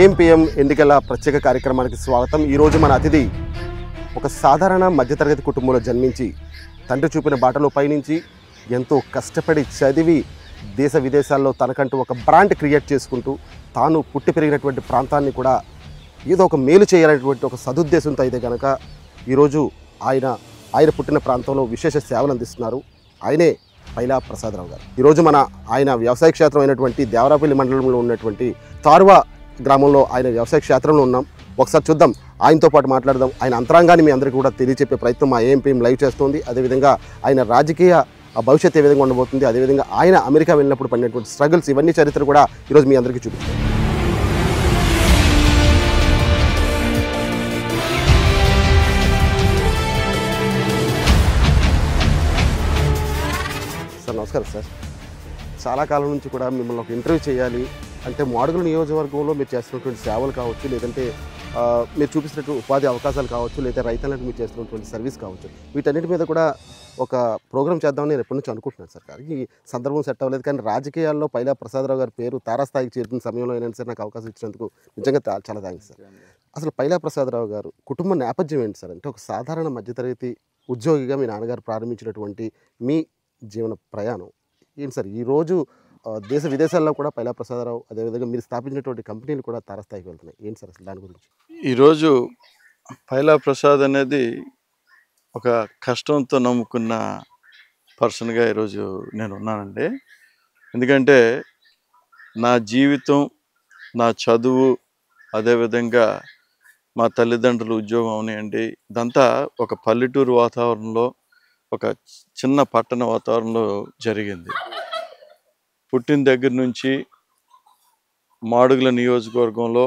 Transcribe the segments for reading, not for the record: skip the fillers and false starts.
AM PM ఎన్నికల ప్రత్యేక కార్యక్రమానికి స్వాగతం. ఈరోజు మన అతిథి ఒక సాధారణ మధ్యతరగతి కుటుంబంలో జన్మించి తండ్రి చూపిన బాటలో పయనించి ఎంతో కష్టపడి చదివి దేశ విదేశాల్లో తనకంటూ ఒక బ్రాండ్ క్రియేట్ చేసుకుంటూ తాను పుట్టి పెరిగినటువంటి ప్రాంతాన్ని కూడా ఏదో ఒక మేలు చేయాలనేటువంటి ఒక సదుద్దేశంతో అయితే కనుక ఈరోజు ఆయన పుట్టిన ప్రాంతంలో విశేష సేవలు అందిస్తున్నారు. ఆయనే పైలా ప్రసాదరావు గారు. ఈరోజు ఆయన వ్యవసాయ క్షేత్రం అయినటువంటి దేవరాపల్లి మండలంలో ఉన్నటువంటి తార్వా గ్రామంలో ఆయన వ్యవసాయ క్షేత్రంలో ఉన్నాం. ఒకసారి చూద్దాం, ఆయనతో పాటు మాట్లాడదాం. ఆయన అంతరంగాన్ని మీ అందరికీ కూడా తెలియచెప్పే ప్రయత్నం మా ఏఎంపీఎం లైవ్ చేస్తుంది. అదేవిధంగా ఆయన రాజకీయ భవిష్యత్తు ఏ విధంగా ఉండబోతుంది, అదేవిధంగా ఆయన అమెరికా వెళ్ళినప్పుడు పడినటువంటి స్ట్రగుల్స్, ఇవన్నీ చరిత్ర కూడా ఈరోజు మీ అందరికీ చూపిస్తాం. సార్ నమస్కారం సార్. చాలా కాలం నుంచి కూడా మిమ్మల్ని ఒక ఇంటర్వ్యూ చేయాలి అంటే మాడుగుల నియోజకవర్గంలో మీరు చేస్తున్నటువంటి సేవలు కావచ్చు, లేదంటే మీరు చూపిస్తున్నటువంటి ఉపాధి అవకాశాలు కావచ్చు, లేదా రైతులకు మీరు చేస్తున్నటువంటి సర్వీస్ కావచ్చు, వీటన్నిటి మీద కూడా ఒక ప్రోగ్రామ్ చేద్దామని నేను ఎప్పటి నుంచి అనుకుంటున్నాను సార్. కానీ ఈ సందర్భం సెట్ అవ్వలేదు. కానీ రాజకీయాల్లో పైలా ప్రసాదరావు గారి పేరు తారాస్థాయికి చేరుకున్న సమయంలో అయినా సరే నాకు అవకాశం ఇచ్చినందుకు నిజంగా చాలా థ్యాంక్స్ సార్. అసలు పైలా ప్రసాదరావు గారు కుటుంబ నేపథ్యం ఏంటి సార్? అంటే ఒక సాధారణ మధ్యతరగతి ఉద్యోగిగా మీ నాన్నగారు ప్రారంభించినటువంటి మీ జీవన ప్రయాణం ఏంటి సార్? ఈరోజు దేశ విదేశాల్లో కూడా పైలా ప్రసాదరావు, అదేవిధంగా మీరు స్థాపించినటువంటి కంపెనీలు కూడా తారస్థాయికి వెళ్తున్నాయి. ఏంటి సార్ అసలు దాని గురించి? ఈరోజు పైలా ప్రసాద్ అనేది ఒక కష్టంతో నమ్ముకున్న పర్సన్గా ఈరోజు నేను ఉన్నానండి. ఎందుకంటే నా జీవితం, నా చదువు, అదేవిధంగా మా తల్లిదండ్రులు ఉద్యోగం అవనివ్వండి, ఇదంతా ఒక పల్లెటూరు వాతావరణంలో, ఒక చిన్న పట్టణ వాతావరణంలో జరిగింది. పుట్టిన దగ్గర నుంచి మాడుగుల నియోజకవర్గంలో,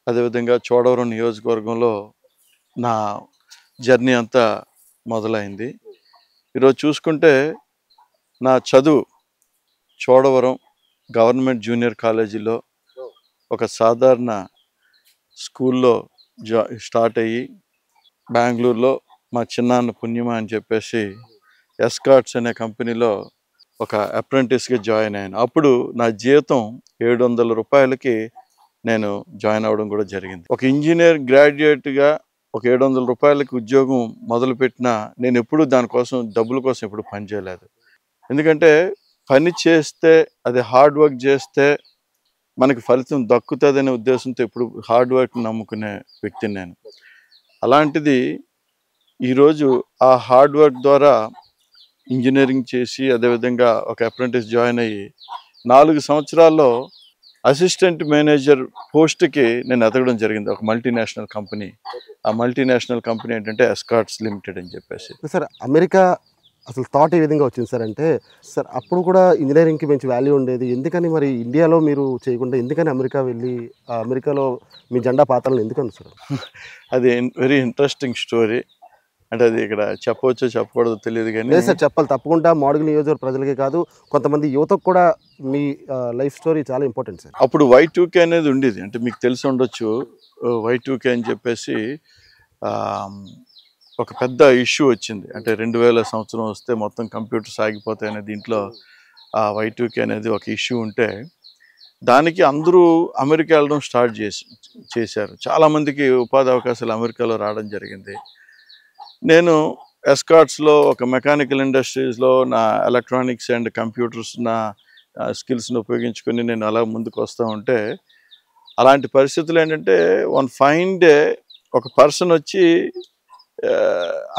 అదేవిధంగా చోడవరం నియోజకవర్గంలో నా జర్నీ అంతా మొదలైంది. ఈరోజు చూసుకుంటే నా చదువు చోడవరం గవర్నమెంట్ జూనియర్ కాలేజీలో ఒక సాధారణ స్కూల్లో స్టార్ట్ అయ్యి బెంగళూరులో మా చిన్నాన్న పుణ్యమా అని చెప్పేసి ఎస్కార్ట్స్ అనే కంపెనీలో ఒక అప్రెంటిస్గా జాయిన్ అయ్యాను. అప్పుడు నా జీతం 700 రూపాయలకి నేను జాయిన్ అవ్వడం కూడా జరిగింది. ఒక ఇంజనీర్ గ్రాడ్యుయేట్గా ఒక 700 రూపాయలకి ఉద్యోగం మొదలుపెట్టినా నేను ఎప్పుడు దానికోసం డబ్బుల కోసం ఎప్పుడు పని చేయలేదు. ఎందుకంటే పని చేస్తే, అది హార్డ్ వర్క్ చేస్తే మనకి ఫలితం దక్కుతుందనే ఉద్దేశంతో ఎప్పుడు హార్డ్ వర్క్ నమ్ముకునే వ్యక్తిని నేను. అలాంటిది ఈరోజు ఆ హార్డ్ వర్క్ ద్వారా ఇంజనీరింగ్ చేసి, అదేవిధంగా ఒక అప్రెంటిస్ జాయిన్ అయ్యి 4 సంవత్సరాల్లో అసిస్టెంట్ మేనేజర్ పోస్ట్కి నేను ఎదగడం జరిగింది ఒక మల్టీనేషనల్ కంపెనీ. ఆ మల్టీనేషనల్ కంపెనీ ఏంటంటే ఎస్కార్ట్స్ లిమిటెడ్ అని చెప్పేసి. సార్ అమెరికా అసలు థాట్ ఏ విధంగా వచ్చింది సార్? అంటే సార్ అప్పుడు కూడా ఇంజనీరింగ్కి మంచి వాల్యూ ఉండేది, ఎందుకని మరి ఇండియాలో మీరు చేయకుండా ఎందుకని అమెరికా వెళ్ళి అమెరికాలో మీ జెండా పాత్రలను ఎందుకని సార్? అది వెరీ ఇంట్రెస్టింగ్ స్టోరీ. అంటే అది ఇక్కడ చెప్పవచ్చో చెప్పకూడదో తెలియదు కానీ లేదు సార్, చెప్పాలి తప్పకుండా. మాడుగుల నియోజకవర్గ ప్రజలకే కాదు, కొంతమంది యువతకు కూడా మీ లైఫ్ స్టోరీ చాలా ఇంపార్టెంట్ సార్. అప్పుడు Y2K అనేది ఉండేది, అంటే మీకు తెలిసి ఉండొచ్చు. Y2K అని చెప్పేసి ఒక పెద్ద ఇష్యూ వచ్చింది. అంటే 2000 సంవత్సరం వస్తే మొత్తం కంప్యూటర్స్ ఆగిపోతాయి అనే దీంట్లో Y2K అనేది ఒక ఇష్యూ ఉంటే దానికి అందరూ అమెరికా వెళ్ళడం స్టార్ట్ చేశారు. చాలామందికి ఉపాధి అవకాశాలు అమెరికాలో రావడం జరిగింది. నేను ఎస్కార్ట్స్లో ఒక మెకానికల్ ఇండస్ట్రీస్లో నా ఎలక్ట్రానిక్స్ అండ్ కంప్యూటర్స్ నా స్కిల్స్ని ఉపయోగించుకొని నేను అలా ముందుకు వస్తూ ఉంటే, అలాంటి పరిస్థితులు ఏంటంటే వన్ ఫైన్ డే ఒక పర్సన్ వచ్చి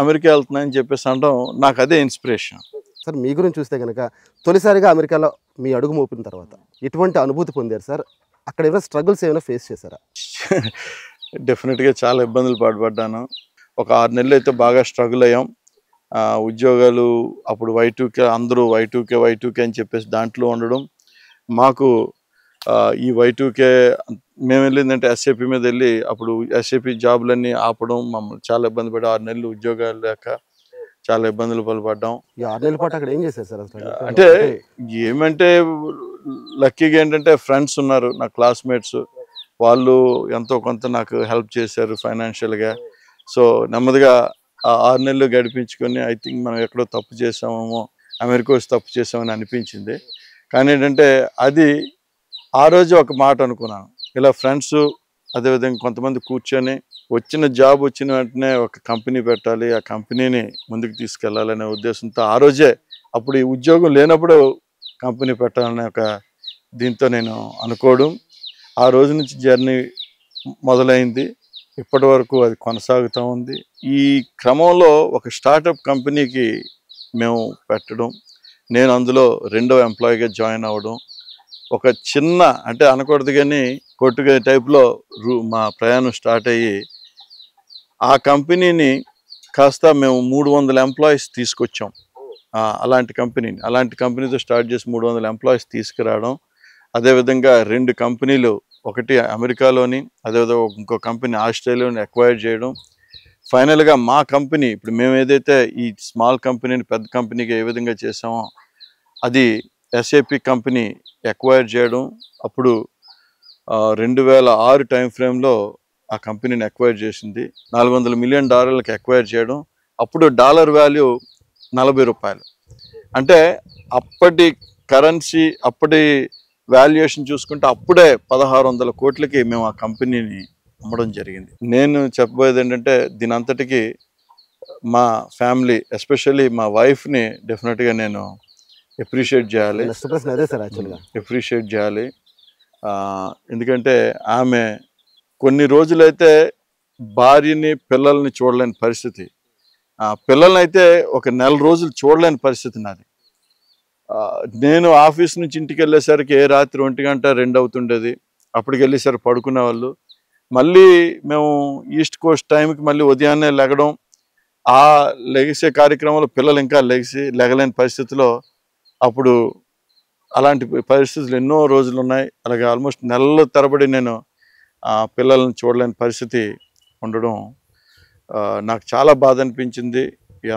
అమెరికా వెళ్తున్నాయని చెప్పేసి అనడం నాకు అదే ఇన్స్పిరేషన్. సార్ మీ గురించి చూస్తే కనుక తొలిసారిగా అమెరికాలో మీ అడుగు మోపిన తర్వాత ఎటువంటి అనుభూతి పొందారు సార్? అక్కడ ఏమైనా స్ట్రగుల్స్ ఏమైనా ఫేస్ చేశారా? డెఫినెట్గా చాలా ఇబ్బందులు పడ్డాను. ఒక 6 నెలలు అయితే బాగా స్ట్రగుల్ అయ్యాం. ఉద్యోగాలు అప్పుడు Y2K, అందరూ Y2K అని చెప్పేసి దాంట్లో ఉండడం, మాకు ఈ Y2K మేము వెళ్ళిందంటే SAP మీద వెళ్ళి అప్పుడు SAP జాబులన్నీ ఆపడం, మమ్మల్ని చాలా ఇబ్బంది పడి 6 నెలలు ఉద్యోగాలు లేక చాలా ఇబ్బందులు పాల్పడ్డాం. ఈ 6 నెలల పాటు అక్కడ ఏం చేశారు సార్ అసలు? అంటే ఏమంటే లక్కీగా ఏంటంటే ఫ్రెండ్స్ ఉన్నారు, నా క్లాస్మేట్స్, వాళ్ళు ఎంతో కొంత నాకు హెల్ప్ చేశారు ఫైనాన్షియల్గా. సో నెమ్మదిగా 6 నెలలు గడిపించుకొని ఐ థింక్ మనం ఎక్కడో తప్పు చేసామేమో, అమెరికా వచ్చి తప్పు చేసామని అనిపించింది. కానీ ఏంటంటే అది ఆ రోజు ఒక మాట అనుకున్నాను, ఇలా ఫ్రెండ్స్ అదేవిధంగా కొంతమంది కూర్చొని వచ్చిన జాబ్ వచ్చిన వెంటనే ఒక కంపెనీ పెట్టాలి, ఆ కంపెనీని ముందుకు తీసుకెళ్లాలనే ఉద్దేశంతో ఆ రోజే అప్పుడు ఈ ఉద్యోగం లేనప్పుడు కంపెనీ పెట్టాలనే ఒక దీంతో నేను అనుకోవడం, ఆ రోజు నుంచి జర్నీ మొదలైంది. ఇప్పటి వరకు అది కొనసాగుతూ ఉంది. ఈ క్రమంలో ఒక స్టార్టప్ కంపెనీకి మేము పెట్టడం, నేను అందులో రెండో ఎంప్లాయీగా జాయిన్ అవ్వడం, ఒక చిన్న అంటే అనకూడదు కానీ కొట్టుగా టైప్లో మా ప్రయాణం స్టార్ట్ అయ్యి ఆ కంపెనీని కాస్త మేము 300 ఎంప్లాయీస్ తీసుకొచ్చాం. అలాంటి కంపెనీతో స్టార్ట్ చేసి 300 ఎంప్లాయీస్ తీసుకురావడం, అదేవిధంగా 2 కంపెనీలు, ఒకటి అమెరికాలోని అదేవిధంగా ఇంకో కంపెనీ ఆస్ట్రేలియాలోని అక్వైర్ చేయడం, ఫైనల్గా మా కంపెనీ ఇప్పుడు మేము ఏదైతే ఈ స్మాల్ కంపెనీని పెద్ద కంపెనీగా ఏ విధంగా చేసామో అది ఎస్ఏపి కంపెనీ అక్వైర్ చేయడం. అప్పుడు 2006 టైం ఫ్రేమ్లో ఆ కంపెనీని అక్వైర్ చేసింది. $400 మిలియన్ అక్వైర్ చేయడం. అప్పుడు డాలర్ వాల్యూ 40 రూపాయలు. అంటే అప్పటి కరెన్సీ, అప్పటి వాల్యుయేషన్ చూసుకుంటే అప్పుడే 1600 కోట్లకి మేము ఆ కంపెనీని అమ్మడం జరిగింది. నేను చెప్పబోయేది ఏంటంటే దీని అంతటికి మా ఫ్యామిలీ, ఎస్పెషల్లీ మా వైఫ్ని డెఫినెట్గా నేను అప్రిషియేట్ చేయాలి. అప్రిషియేట్ చేయాలి. ఎందుకంటే ఆమె కొన్ని రోజులైతే భార్యని పిల్లల్ని చూడలేని పరిస్థితి, పిల్లల్ని అయితే ఒక నెల రోజులు చూడలేని పరిస్థితి నాది. నేను ఆఫీస్ నుంచి ఇంటికి వెళ్ళేసరికి ఏ రాత్రి 1 గంట 2 అవుతుండేది. అప్పటికి వెళ్ళేసరికి పడుకునే వాళ్ళు. మళ్ళీ మేము ఈస్ట్ కోస్ట్ టైంకి మళ్ళీ ఉదయాన్నే లెగడం, ఆ లెగిసే కార్యక్రమంలో పిల్లలు ఇంకా లెగలేని పరిస్థితిలో అప్పుడు అలాంటి పరిస్థితులు ఎన్నో రోజులు ఉన్నాయి. అలాగే ఆల్మోస్ట్ నెలల తరబడి నేను పిల్లల్ని చూడలేని పరిస్థితి ఉండడం నాకు చాలా బాధ అనిపించింది.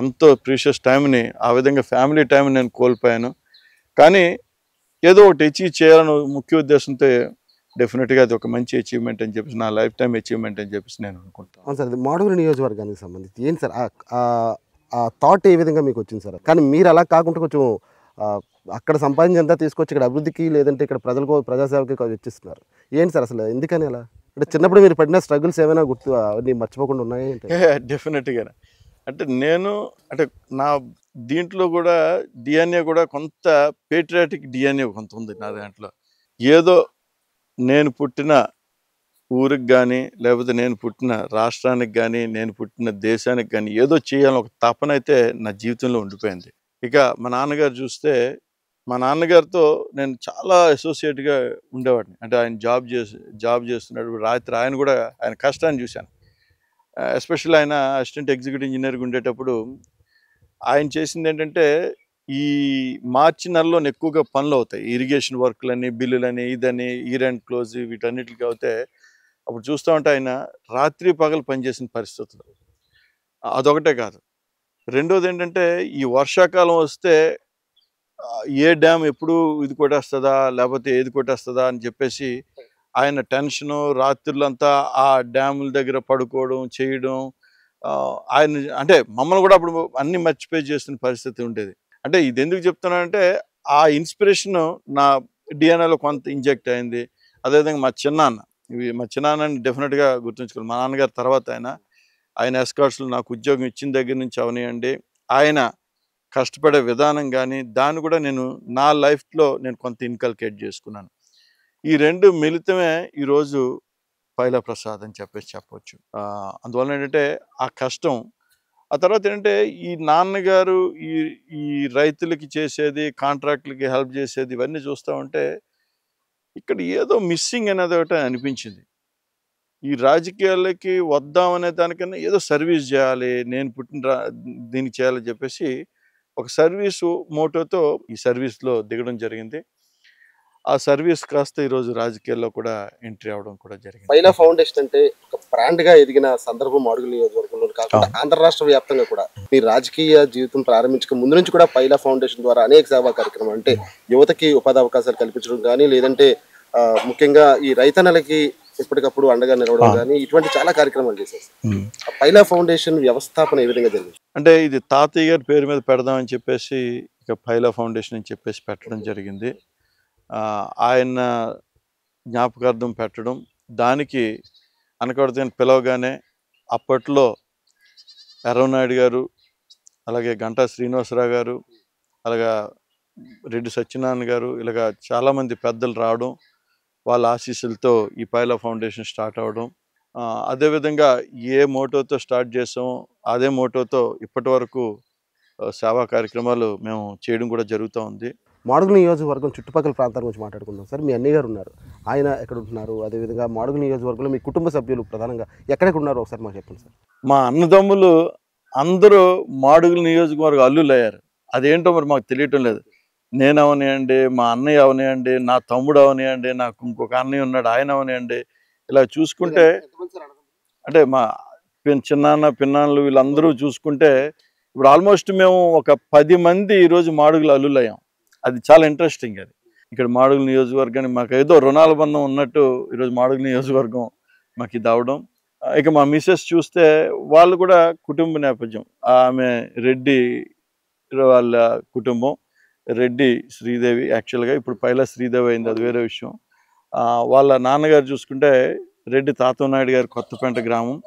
ఎంతో ప్రీషియస్ టైంని, ఆ విధంగా ఫ్యామిలీ టైంని నేను కోల్పోయాను. కానీ ఏదో ఒకటి అచీవ్ చేయాలని ముఖ్య ఉద్దేశంతో డెఫినెట్గా అది ఒక మంచి అచీవ్మెంట్ అని చెప్పేసి, నా లైఫ్ టైం అచీవ్మెంట్ అని చెప్పేసి నేను అనుకుంటాను. అవును సార్, అది మాడుగుల నియోజకవర్గానికి సంబంధించి ఏంటి సార్ ఆ థాట్ ఏ విధంగా మీకు వచ్చింది సార్? కానీ మీరు అలా కాకుండా కొంచెం అక్కడ సంపాదించేంతా తీసుకొచ్చి ఇక్కడ అభివృద్ధికి లేదంటే ఇక్కడ ప్రజాసేవకి వెచ్చిస్తున్నారు. ఏంటి సార్ అసలు ఎందుకని అలా? అంటే చిన్నప్పుడు మీరు పడిన స్ట్రగుల్స్ ఏమైనా గుర్తు అవన్నీ మర్చిపోకుండా ఉన్నాయి? డెఫినెట్గా అంటే నా దీంట్లో కూడా డిఎన్ఏ కూడా కొంత పేట్రియాటిక్ డిఎన్ఏ కొంత ఉంది నా దాంట్లో. ఏదో నేను పుట్టిన ఊరికి కానీ, లేకపోతే నేను పుట్టిన రాష్ట్రానికి కానీ, నేను పుట్టిన దేశానికి కానీ ఏదో చేయాలని ఒక తపన అయితే నా జీవితంలో ఉండిపోయింది. ఇక మా నాన్నగారు చూస్తే, మా నాన్నగారితో నేను చాలా అసోసియేట్గా ఉండేవాడిని. అంటే ఆయన జాబ్ చేస్తున్నాడు. రాత్రి ఆయన కష్టాన్ని చూశాను. ఎస్పెషల్లీ ఆయన అసిస్టెంట్ ఎగ్జిక్యూటివ్ ఇంజనీర్గా ఉండేటప్పుడు ఆయన చేసింది ఏంటంటే, ఈ మార్చి నెలలో ఎక్కువగా పనులు అవుతాయి. ఇరిగేషన్ వర్క్లని, బిల్లులని, ఇదని, ఇయర్ అండ్ క్లోజ్ వీటన్నిటికి అవుతాయి. అప్పుడు చూస్తూ ఉంటే ఆయన రాత్రి పగలు పనిచేసిన పరిస్థితులు. అదొకటే కాదు, రెండోది ఏంటంటే ఈ వర్షాకాలం వస్తే ఏ డ్యామ్ ఎప్పుడు ఇది కొట్టేస్తుందా లేకపోతే ఏది కొట్టేస్తుందా అని చెప్పేసి ఆయన టెన్షను, రాత్రులంతా ఆ డ్యాముల దగ్గర పడుకోవడం చేయడం. ఆయన అంటే మమ్మల్ని కూడా అప్పుడు అన్ని మర్చిపోయి చేస్తున్న పరిస్థితి ఉండేది. అంటే ఇది ఎందుకు చెప్తున్నానంటే ఆ ఇన్స్పిరేషన్ నా డిఎన్ఏలో కొంత ఇంజెక్ట్ అయింది. అదేవిధంగా మా చిన్నాన్నని డెఫినెట్గా గుర్తుంచుకోవాలి. మా నాన్నగారు తర్వాత ఆయన ఎస్కార్ట్స్లో నాకు ఉద్యోగం ఇచ్చిన దగ్గర నుంచి అవనివ్వండి, ఆయన కష్టపడే విధానం కానీ దాన్ని కూడా నేను నా లైఫ్లో నేను కొంత ఇన్కల్కేట్ చేసుకున్నాను. ఈ రెండు మిళితమే ఈరోజు పైలా ప్రసాద్ అని చెప్పొచ్చు. అందువల్ల ఏంటంటే ఆ కష్టం, ఆ తర్వాత ఏంటంటే ఈ నాన్నగారు ఈ రైతులకి చేసేది, కాంట్రాక్టులకి హెల్ప్ చేసేది, ఇవన్నీ చూస్తూ ఉంటే ఇక్కడ ఏదో మిస్సింగ్ అనేది ఒకటి అనిపించింది. ఈ రాజకీయాలకి వద్దామనే దానికన్నా ఏదో సర్వీస్ చేయాలి, నేను దీనికి చేయాలని చెప్పేసి ఒక సర్వీసు మోటోతో ఈ సర్వీస్లో దిగడం జరిగింది. ఆ సర్వీస్ కాస్త ఈరోజు రాజకీయాల్లో కూడా ఎంట్రీ అవ్వడం కూడా జరిగింది. పైలా ఫౌండేషన్ అంటే ఒక బ్రాండ్గా ఎదిగిన సందర్భం మాడుగుల నియోజకవర్గంలో కాకుండా ఆంధ్ర రాష్ట్ర వ్యాప్తంగా కూడా మీ రాజకీయ జీవితం ప్రారంభించక ముందు నుంచి కూడా పైలా ఫౌండేషన్ ద్వారా అనేక సేవా కార్యక్రమాలు, అంటే యువతకి ఉపాధి అవకాశాలు కల్పించడం కానీ, లేదంటే ముఖ్యంగా ఈ రైతన్నలకి ఎప్పటికప్పుడు అండగా నిలవడం కానీ, ఇటువంటి చాలా కార్యక్రమాలు చేశారు. పైలా ఫౌండేషన్ వ్యవస్థాపన ఏ విధంగా జరిగింది? అంటే ఇది తాతయ్య గారి పేరు మీద పెడదామని చెప్పేసి ఇక పైలా ఫౌండేషన్ అని చెప్పేసి పెట్టడం జరిగింది. ఆయన జ్ఞాపకార్థం పెట్టడం, దానికి అనకూడదని పిలవగానే అప్పట్లో ఎర్రవనాయుడు గారు, అలాగే గంటా శ్రీనివాసరావు గారు, అలాగా రెడ్డి సత్యనారాయణ గారు, ఇలాగా చాలామంది పెద్దలు రావడం, వాళ్ళ ఆశీస్సులతో ఈ పైలా ఫౌండేషన్ స్టార్ట్ అవ్వడం. అదేవిధంగా ఏ మోటోతో స్టార్ట్ చేసామో అదే మోటోతో ఇప్పటి వరకు సేవా కార్యక్రమాలు మేము చేయడం కూడా జరుగుతూ ఉంది. మాడుగుల నియోజకవర్గం చుట్టుపక్కల ప్రాంతాల గురించి మాట్లాడుకుందాం సార్. మీ అన్నయ్య గారు ఉన్నారు, ఆయన ఎక్కడ ఉంటున్నారు? అదేవిధంగా మాడుగుల నియోజకవర్గంలో మీ కుటుంబ సభ్యులు ప్రధానంగా ఎక్కడెక్కడ ఉన్నారు ఒకసారి మాకు చెప్పండి సార్. మా అన్నదమ్ములు అందరూ మాడుగుల నియోజకవర్గం అల్లుళ్ళు అయ్యారు. అదేంటో మరి మాకు తెలియటం లేదు. నేను అవనియండి, మా అన్నయ్య అవనియండి, నా తమ్ముడు అవనియండి, నాకు ఇంకొక అన్నయ్య ఉన్నాడు, ఆయన అవనియండి. ఇలా చూసుకుంటే అంటే మా చిన్నాన్న పిన్నాన్నలు వీళ్ళందరూ చూసుకుంటే ఇప్పుడు ఆల్మోస్ట్ మేము ఒక 10 మంది ఈరోజు మాడుగుల అల్లుళ్ళు అయ్యాం. అది చాలా ఇంట్రెస్టింగ్. అది ఇక్కడ మాడుగుల నియోజకవర్గాన్ని మాకు ఏదో రుణాల బంధం ఉన్నట్టు ఈరోజు మాడుగుల నియోజకవర్గం మాకు ఇది అవడం. ఇక మా మిసెస్ చూస్తే వాళ్ళు కూడా కుటుంబ నేపథ్యం. ఆమె రెడ్డి వాళ్ళ కుటుంబం, రెడ్డి శ్రీదేవి. యాక్చువల్గా ఇప్పుడు పైలా శ్రీదేవి అయింది, అది వేరే విషయం. వాళ్ళ నాన్నగారు చూసుకుంటే రెడ్డి తాతనాయుడు గారి కొత్తపేట గ్రామం.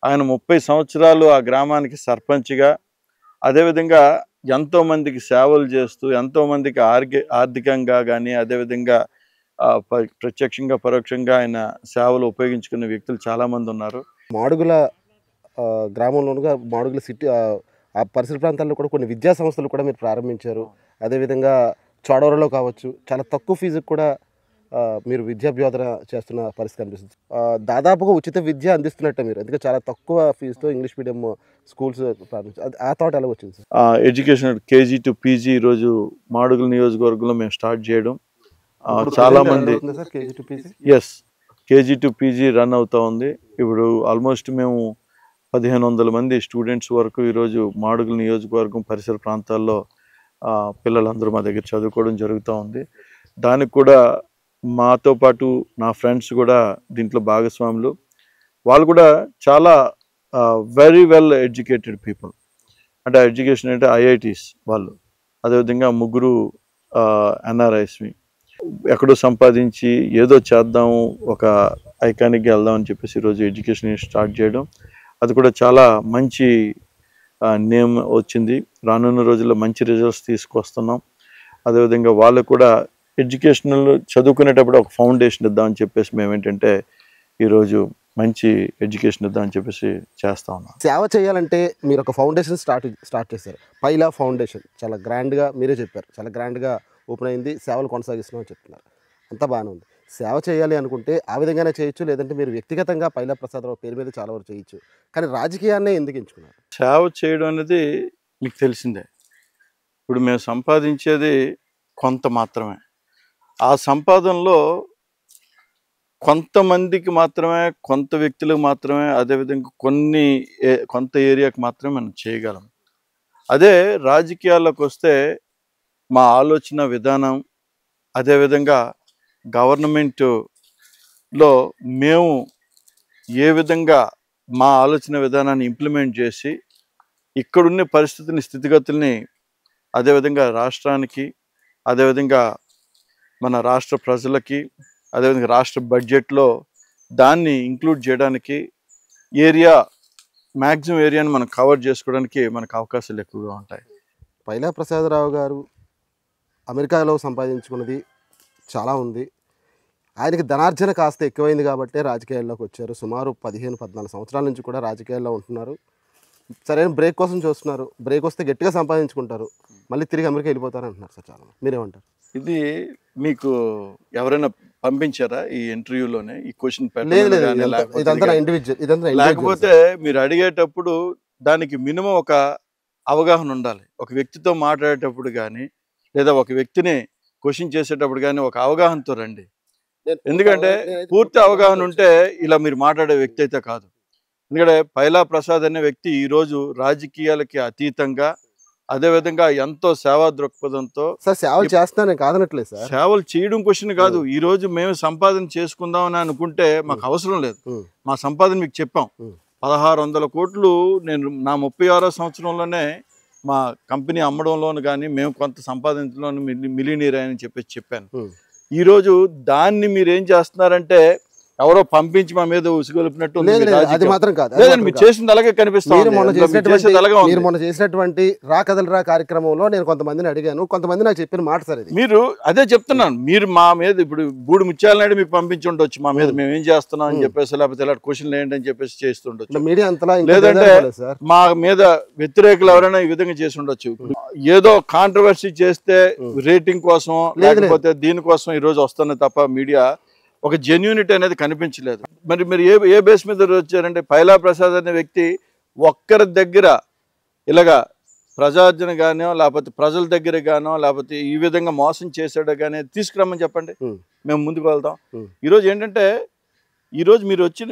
ఆయన 30 సంవత్సరాలు ఆ గ్రామానికి సర్పంచ్గా, అదేవిధంగా ఎంతోమందికి సేవలు చేస్తూ, ఎంతోమందికి ఆర్థికంగా కానీ, అదేవిధంగా ప్రత్యక్షంగా పరోక్షంగా ఆయన సేవలు ఉపయోగించుకునే వ్యక్తులు చాలామంది ఉన్నారు. మాడుగుల గ్రామంలోనుగా మాడుగుల సిటీ ఆ పరిసర ప్రాంతాల్లో కూడా కొన్ని విద్యా సంస్థలు కూడా మీరు ప్రారంభించారు. అదేవిధంగా చోడవరలో కావచ్చు, చాలా తక్కువ ఫీజుకు కూడా మీరు విద్యాభ్యోధన చేస్తున్న పరిస్థితి కనిపిస్తుంది. దాదాపుగా ఉచిత విద్య అందిస్తున్నట్టే మీరు, ఎందుకంటే చాలా తక్కువ ఫీజుతో ఇంగ్లీష్ మీడియం స్కూల్స్ ప్రారంభించారు. ఆ థాట్ ఎలా వచ్చింది sir? Education KG to PG ఈరోజు మాడుగుల నియోజకవర్గంలో మేము స్టార్ట్ చేయడం. చాలా మంది KG to PG రన్ అవుతా ఉంది. ఇప్పుడు ఆల్మోస్ట్ మేము 1500 మంది స్టూడెంట్స్ వరకు ఈరోజు మాడుగుల నియోజకవర్గం పరిసర ప్రాంతాల్లో పిల్లలందరూ మా దగ్గర చదువుకోవడం జరుగుతూ ఉంది. దానికి కూడా మాతో పాటు నా ఫ్రెండ్స్ కూడా దీంట్లో భాగస్వాములు. వాళ్ళు కూడా చాలా వెరీ వెల్ ఎడ్యుకేటెడ్ పీపుల్. అంటే ఎడ్యుకేషన్ అంటే IITs వాళ్ళు, అదేవిధంగా ముగ్గురు NRIsవి. ఎక్కడో సంపాదించి ఏదో చేద్దాము, ఒక ఐకానిక్గా వెళ్దామని చెప్పేసి ఈరోజు ఎడ్యుకేషన్ స్టార్ట్ చేయడం, అది కూడా చాలా మంచి నేమ్ వచ్చింది. రానున్న రోజుల్లో మంచి రిజల్ట్స్ తీసుకొస్తున్నాం. అదేవిధంగా వాళ్ళు కూడా ఎడ్యుకేషనల్ చదువుకునేటప్పుడు ఒక ఫౌండేషన్ ఇద్దామని చెప్పేసి మేము ఏంటంటే ఈరోజు మంచి ఎడ్యుకేషన్ ఇద్దామని చెప్పేసి చేస్తా ఉన్నాం. సేవ చేయాలంటే మీరు ఒక ఫౌండేషన్ స్టార్ట్ చేశారు, పైలా ఫౌండేషన్. చాలా గ్రాండ్గా మీరే చెప్పారు, చాలా గ్రాండ్గా ఓపెన్ అయింది, సేవలు కొనసాగిస్తున్నామని చెప్తున్నారు. అంతా బాగానే ఉంది. సేవ చేయాలి అనుకుంటే ఆ విధంగానే చేయొచ్చు, లేదంటే మీరు వ్యక్తిగతంగా పైలా ప్రసాదరావు పేరు మీద చాలా వరకు చేయొచ్చు. కానీ రాజకీయాన్నే ఎందుకు ఎంచుకున్నారు? సేవ చేయడం అనేది మీకు తెలిసిందే. ఇప్పుడు మేము సంపాదించేది కొంత మాత్రమే. ఆ సంపాదనలో కొంతమందికి మాత్రమే, కొంత వ్యక్తులకు మాత్రమే, అదేవిధంగా కొంత ఏరియాకి మాత్రమే మనం చేయగలం. అదే రాజకీయాల్లోకి వస్తే మా ఆలోచన విధానం, అదేవిధంగా గవర్నమెంట్లో మేము ఏ విధంగా మా ఆలోచన విధానాన్ని ఇంప్లిమెంట్ చేసి ఇక్కడున్న స్థితిగతుల్ని అదేవిధంగా రాష్ట్రానికి, అదేవిధంగా మన రాష్ట్ర ప్రజలకి, అదేవిధంగా రాష్ట్ర బడ్జెట్లో దాన్ని ఇంక్లూడ్ చేయడానికి మ్యాక్సిమం ఏరియాని మనం కవర్ చేసుకోవడానికి మనకు అవకాశాలు ఎక్కువగా ఉంటాయి. పైలా ప్రసాదరావు గారు అమెరికాలో సంపాదించుకున్నది చాలా ఉంది. ఆయనకి ధనార్జన కాస్త ఎక్కువైంది కాబట్టి రాజకీయాల్లోకి వచ్చారు. సుమారు 15-14 సంవత్సరాల నుంచి కూడా రాజకీయాల్లో ఉంటున్నారు. సరైన బ్రేక్ కోసం చూస్తున్నారు. బ్రేక్ వస్తే గట్టిగా సంపాదించుకుంటారు, మళ్ళీ తిరిగి అమెరికా వెళ్ళిపోతారు అంటున్నారు సార్ చాలా. మీరేమంటారు? ఇది మీకు ఎవరైనా పంపించారా ఈ ఇంటర్వ్యూలోనే ఈ క్వశ్చన్? లేకపోతే మీరు అడిగేటప్పుడు దానికి మినిమం ఒక అవగాహన ఉండాలి. ఒక వ్యక్తితో మాట్లాడేటప్పుడు కానీ, లేదా ఒక వ్యక్తిని క్వశ్చన్ చేసేటప్పుడు కానీ ఒక అవగాహనతో రండి. ఎందుకంటే పూర్తి అవగాహన ఉంటే ఇలా మీరు మాట్లాడే వ్యక్తి అయితే కాదు. ఎందుకంటే పైలా ప్రసాద్ అనే వ్యక్తి ఈరోజు రాజకీయాలకి అతీతంగా, అదేవిధంగా ఎంతో సేవా దృక్పథంతో సేవలు చేస్తానే కాదనట్లేదు సార్. సేవలు చేయడం క్వశ్చన్ కాదు. ఈ రోజు మేము సంపాదన చేసుకుందాం అని అనుకుంటే మాకు అవసరం లేదు. మా సంపాదన మీకు చెప్పాం, 1600 కోట్లు. నేను నా 36వ సంవత్సరంలోనే మా కంపెనీ అమ్మడంలోను కానీ, మేము కొంత సంపాదించడంలో మిలియనీర్ అని చెప్పాను. ఈరోజు దాన్ని మీరు ఏం చేస్తున్నారంటే ఎవరో పంపించి మా మీద ఉసుగొలిపినట్టు లేదు లేదు, అది మాత్రం కాదు. లేదండి, మీరు చేసింది అలాగే కనిపిస్తుంది. మీరు మొన్న చేసినటువంటి రా కదలరా కార్యక్రమంలో నేను కొంతమందిని అడిగాను, కొంతమంది నాకు చెప్పిన మాట సార్ ఇది. మీరు అదే చెప్తున్నాను, మీరు మా మీద ఇప్పుడు బూడి ముత్యాలనాయుడు మీకు పంపించి ఉండొచ్చు మా మీద మేము ఏం చేస్తున్నాం అని చెప్పేసి, లేకపోతే ఇలా క్వశ్చన్ ఏంటి అని చెప్పేసి చేస్తుండొచ్చు. మీడియా అంతలా లేదంటే మా మీద వ్యతిరేకులు ఎవరైనా ఈ విధంగా చేసి ఉండొచ్చు. ఏదో కాంట్రవర్సీ చేస్తే రేటింగ్ కోసం లేకపోతే దీనికోసం ఈ రోజు వస్తున్నది తప్ప మీడియా ఒక జెన్యూనిటీ అనేది కనిపించలేదు. మరి మీరు ఏ బేస్ మీద వచ్చారంటే పైలా ప్రసాద్ అనే వ్యక్తి ఒక్కరి దగ్గర ఇలాగా ప్రజార్జన గానో లేకపోతే ప్రజల దగ్గర గానో లేకపోతే ఈ విధంగా మోసం చేశాడో కానీ తీసుకురమ్మని చెప్పండి, మేము ముందుకు వెళ్తాం. ఈరోజు ఏంటంటే ఈరోజు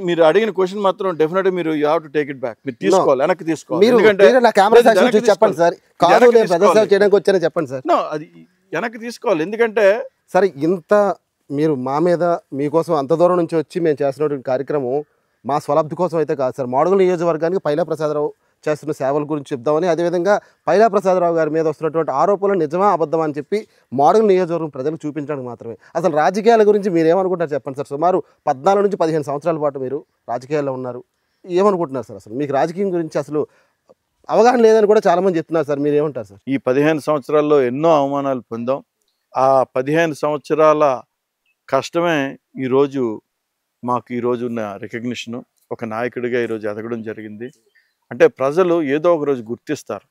మీరు అడిగిన క్వశ్చన్ మాత్రం డెఫినెట్గా మీరు you have to take it back, మీరు తీసుకోవాలి, వెనక్కి తీసుకోవాలి. అది వెనక్కి తీసుకోవాలి. ఎందుకంటే సరే ఇంత మీరు మా మీద మీకోసం అంత దూరం నుంచి వచ్చి మేము చేస్తున్నటువంటి కార్యక్రమం మా స్వలబ్ధి కోసం అయితే కాదు సార్. మాడుగుల నియోజకవర్గానికి పైలా ప్రసాదరావు చేస్తున్న సేవల గురించి చెప్దామని, అదేవిధంగా పైలా ప్రసాదరావు గారి మీద వస్తున్నటువంటి ఆరోపణలు నిజమా అబద్ధమా అని చెప్పి మాడుగుల నియోజకవర్గం ప్రజలకు చూపించడానికి మాత్రమే. అసలు రాజకీయాల గురించి మీరు ఏమనుకుంటారు చెప్పండి సార్. సుమారు 14 నుంచి 15 సంవత్సరాల పాటు మీరు రాజకీయాల్లో ఉన్నారు, ఏమనుకుంటున్నారు సార్? అసలు మీకు రాజకీయం గురించి అసలు అవగాహన లేదని కూడా చాలామంది చెప్తున్నారు సార్, మీరు ఏమంటారు సార్? ఈ 15 సంవత్సరాల్లో ఎన్నో అవమానాలు పొందాం. ఆ 15 సంవత్సరాల కష్టమే ఈరోజు మాకు ఈరోజు ఉన్న రికగ్నిషను, ఒక నాయకుడిగా ఈరోజు ఎదగడం జరిగింది. అంటే ప్రజలు ఏదో ఒక రోజు గుర్తిస్తారు.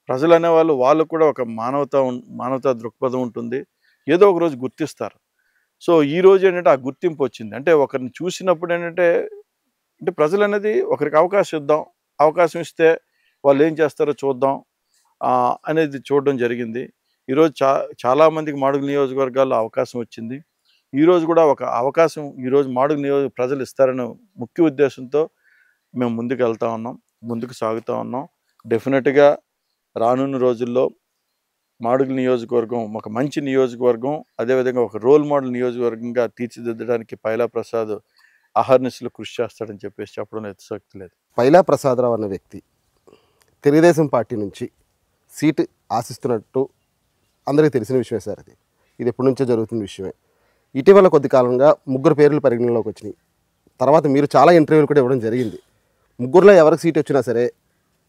ప్రజలు అనేవాళ్ళు వాళ్ళు కూడా ఒక మానవతా దృక్పథం ఉంటుంది, ఏదో ఒక రోజు గుర్తిస్తారు. సో ఈ రోజు ఏంటంటే ఆ గుర్తింపు వచ్చింది. అంటే ఒకరిని చూసినప్పుడు ఏంటంటే ప్రజలు అనేది ఒకరికి అవకాశం ఇద్దాం, అవకాశం ఇస్తే వాళ్ళు ఏం చేస్తారో చూద్దాం అనేది చూడడం జరిగింది. ఈరోజు చాలామందికి మాడుగుల నియోజకవర్గాల్లో అవకాశం వచ్చింది. ఈరోజు కూడా ఒక అవకాశం ఈరోజు మాడుగుల నియోజక ప్రజలు ఇస్తారన్న ముఖ్య ఉద్దేశంతో మేము ముందుకు వెళ్తూ ఉన్నాం, ముందుకు సాగుతూ ఉన్నాం. డెఫినెట్గా రానున్న రోజుల్లో మాడుగుల నియోజకవర్గం ఒక మంచి నియోజకవర్గం, అదేవిధంగా ఒక రోల్ మోడల్ నియోజకవర్గంగా తీర్చిదిద్దడానికి పైలా ప్రసాద్ అహర్నిశలు కృషి చేస్తాడని చెప్పేసి చెప్పడం ఎత్తుశక్తి లేదు. పైలా ప్రసాదరావు అన్న వ్యక్తి తెలుగుదేశం పార్టీ నుంచి సీటు ఆశిస్తున్నట్టు అందరికీ తెలిసిన విషయమే సార్. ఇది ఎప్పటి నుంచో జరుగుతున్న విషయమే. ఇటీవల కొద్ది కాలంగా 3 పేర్లు పరిగణనలోకి వచ్చినాయి. తర్వాత మీరు చాలా ఇంటర్వ్యూలు కూడా ఇవ్వడం జరిగింది. 3లో ఎవరికి సీట్ వచ్చినా సరే